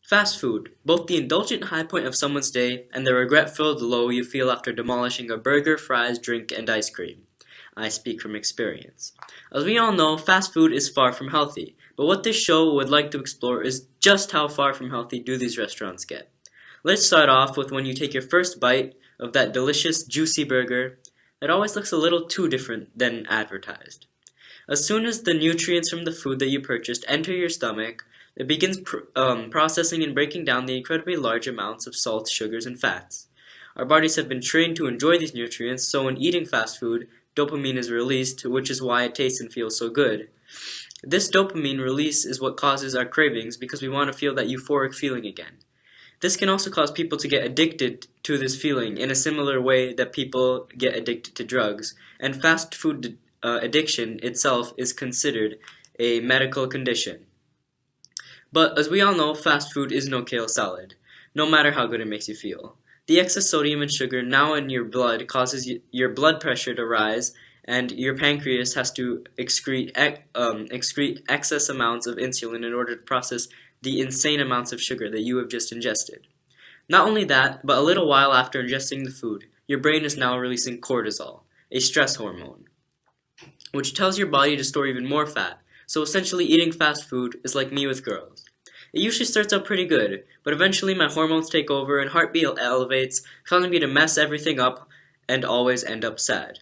Fast food, both the indulgent high point of someone's day and the regret-filled low you feel after demolishing a burger, fries, drink, and ice cream. I speak from experience. As we all know, fast food is far from healthy, but what this show would like to explore is just how far from healthy do these restaurants get. Let's start off with when you take your first bite of that delicious, juicy burger that always looks a little too different than advertised. As soon as the nutrients from the food that you purchased enter your stomach, it begins processing and breaking down the incredibly large amounts of salts, sugars, and fats. Our bodies have been trained to enjoy these nutrients, so when eating fast food, dopamine is released, which is why it tastes and feels so good. This dopamine release is what causes our cravings because we want to feel that euphoric feeling again. This can also cause people to get addicted to this feeling in a similar way that people get addicted to drugs, and fast food addiction itself is considered a medical condition. But as we all know, fast food is no kale salad, no matter how good it makes you feel. The excess sodium and sugar now in your blood causes your blood pressure to rise, and your pancreas has to excrete excess amounts of insulin in order to process the insane amounts of sugar that you have just ingested. Not only that, but a little while after ingesting the food, your brain is now releasing cortisol, a stress hormone, which tells your body to store even more fat. So essentially, eating fast food is like me with girls. It usually starts out pretty good, but eventually my hormones take over and heartbeat elevates, causing me to mess everything up and always end up sad.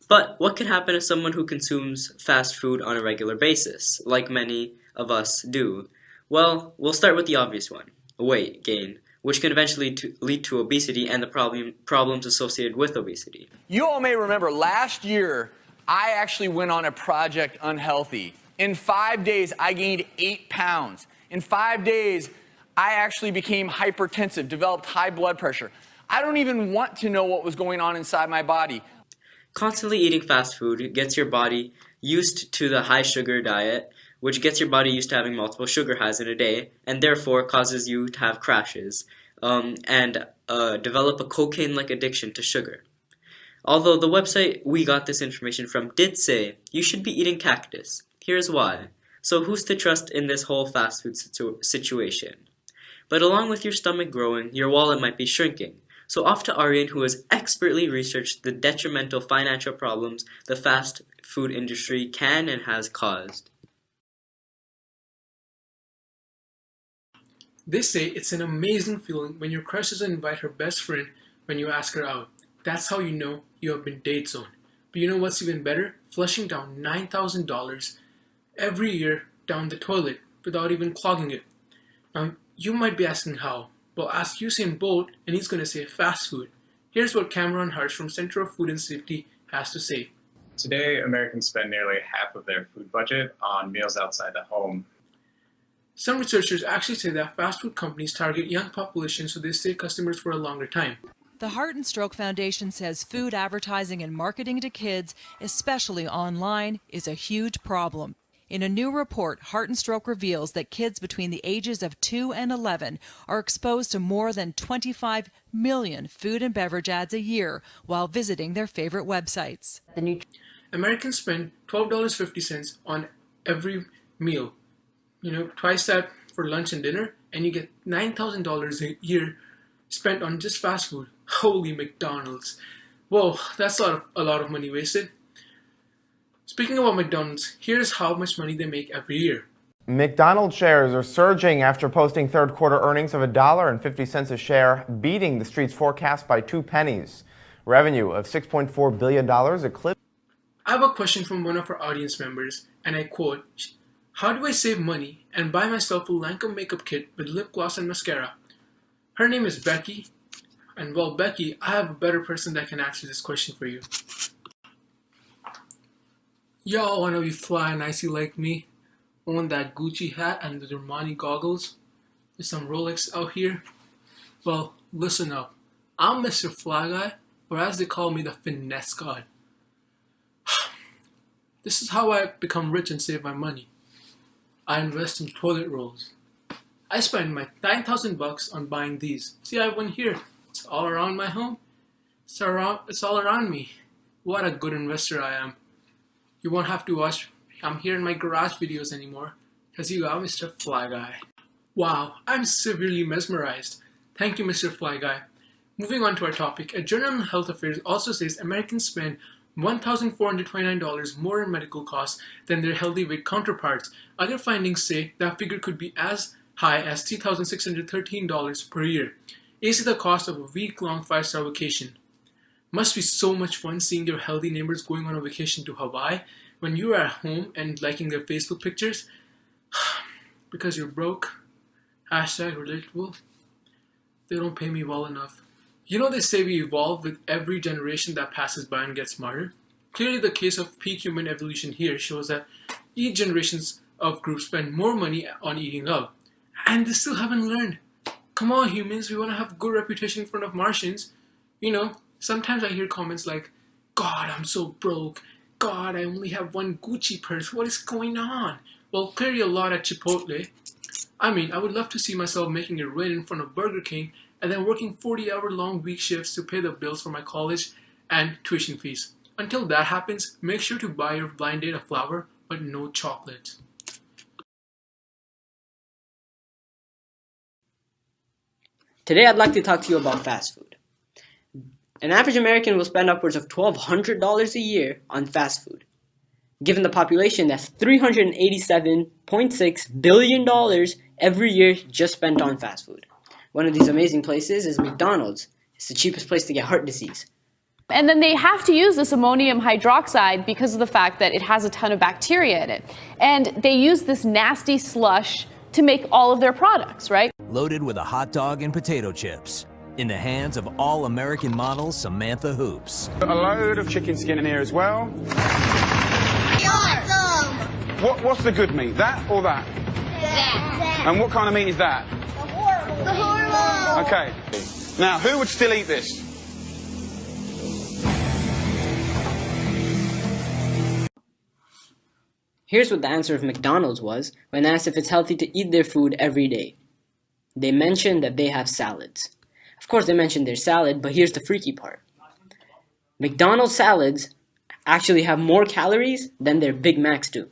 But what can happen to someone who consumes fast food on a regular basis, like many of us do? Well, we'll start with the obvious one, weight gain, which can eventually lead to obesity and the problems associated with obesity. You all may remember last year, I actually went on a Project Unhealthy. In 5 days, I gained 8 pounds. In 5 days, I actually became hypertensive, developed high blood pressure. I don't even want to know what was going on inside my body. Constantly eating fast food gets your body used to the high sugar diet, which gets your body used to having multiple sugar highs in a day, and therefore causes you to have crashes, and develop a cocaine-like addiction to sugar. Although the website we got this information from did say you should be eating cactus. Here's why. So who's to trust in this whole fast food situation? But along with your stomach growing, your wallet might be shrinking. So off to Aaryan, who has expertly researched the detrimental financial problems the fast food industry can and has caused. They say it's an amazing feeling when your crush doesn't invite her best friend when you ask her out. That's how you know you have been date zoned. But you know what's even better? Flushing down $9,000 every year down the toilet without even clogging it. Now, you might be asking how. Well, ask Usain Bolt and he's going to say fast food. Here's what Cameron Harsh from Center of Food and Safety has to say. Today, Americans spend nearly half of their food budget on meals outside the home. Some researchers actually say that fast food companies target young populations so they stay customers for a longer time. The Heart and Stroke Foundation says food advertising and marketing to kids, especially online, is a huge problem. In a new report, Heart and Stroke reveals that kids between the ages of 2 and 11 are exposed to more than 25 million food and beverage ads a year while visiting their favorite websites. Americans spend $12.50 on every meal. Twice that for lunch and dinner, and you get $9,000 a year spent on just fast food. Holy McDonald's. Whoa, that's a lot of money wasted. Speaking about McDonald's, here's how much money they make every year. McDonald's shares are surging after posting third quarter earnings of $1.50 a share, beating the street's forecast by 2 pennies. Revenue of $6.4 billion eclipsed. I have a question from one of our audience members, and I quote, "How do I save money and buy myself a Lancome makeup kit with lip gloss and mascara?" Her name is Becky, and well, Becky, I have a better person that can answer this question for you. Y'all wanna be fly and icy like me? Own that Gucci hat and the Armani goggles? With some Rolex out here? Well, listen up. I'm Mr. Fly Guy, or as they call me, the Finesse God. This is how I become rich and save my money. I invest in toilet rolls. I spend my $9,000 on buying these. See, I have one here. It's all around my home. It's all around me. What a good investor I am. You won't have to watch I'm here in my garage videos anymore, because you got Mr. Fly Guy. Wow, I'm severely mesmerized. Thank you, Mr. Fly Guy. Moving on to our topic, a journal on health affairs also says Americans spend $1,429 more in medical costs than their healthy weight counterparts. Other findings say that figure could be as high as $3,613 per year. Is the cost of a week-long 5-star vacation? Must be so much fun seeing your healthy neighbors going on a vacation to Hawaii when you are at home and liking their Facebook pictures. Because you're broke. Hashtag relatable. They don't pay me well enough. You know, they say we evolve with every generation that passes by and gets smarter. Clearly the case of peak human evolution here shows that each generations of groups spend more money on eating out. And they still haven't learned. Come on, humans, we want to have a good reputation in front of Martians. You know, sometimes I hear comments like, God, I'm so broke. God, I only have one Gucci purse. What is going on? Well, clearly a lot at Chipotle. I mean, I would love to see myself making a raid in front of Burger King and then working 40-hour-long week shifts to pay the bills for my college and tuition fees. Until that happens, make sure to buy your blind date a flower, but no chocolate. Today I'd like to talk to you about fast food. An average American will spend upwards of $1,200 a year on fast food. Given the population, that's $387.6 billion every year just spent on fast food. One of these amazing places is McDonald's. It's the cheapest place to get heart disease. And then they have to use this ammonium hydroxide because of the fact that it has a ton of bacteria in it. And they use this nasty slush to make all of their products, right? Loaded with a hot dog and potato chips. In the hands of all-American model Samantha Hoops. A load of chicken skin in here as well. Awesome! What's the good meat? That or that? That. And what kind of meat is that? The hormone. Okay. Now, who would still eat this? Here's what the answer of McDonald's was when asked if it's healthy to eat their food every day. They mentioned that they have salads. Of course they mentioned their salad, but here's the freaky part. McDonald's salads actually have more calories than their Big Macs do.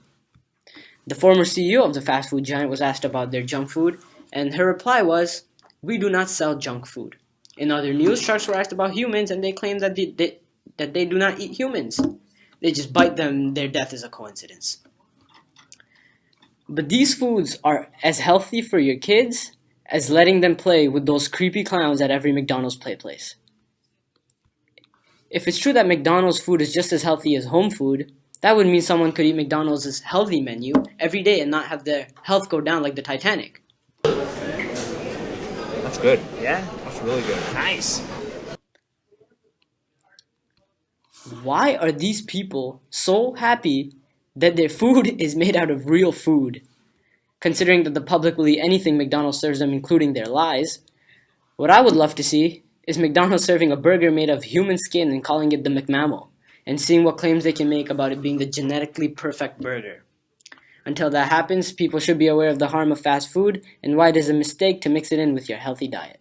The former CEO of the fast food giant was asked about their junk food, and her reply was, "We do not sell junk food." In other news, sharks were asked about humans, and they claimed that they do not eat humans. They just bite them. Their death is a coincidence. But these foods are as healthy for your kids as letting them play with those creepy clowns at every McDonald's play place. If it's true that McDonald's food is just as healthy as home food, that would mean someone could eat McDonald's healthy menu every day and not have their health go down like the Titanic. That's good. Yeah, that's really good. Nice. Why are these people so happy that their food is made out of real food? Considering that the public will eat anything McDonald's serves them, including their lies. What I would love to see is McDonald's serving a burger made of human skin and calling it the McMammal, and seeing what claims they can make about it being the genetically perfect burger. Until that happens, people should be aware of the harm of fast food and why it is a mistake to mix it in with your healthy diet.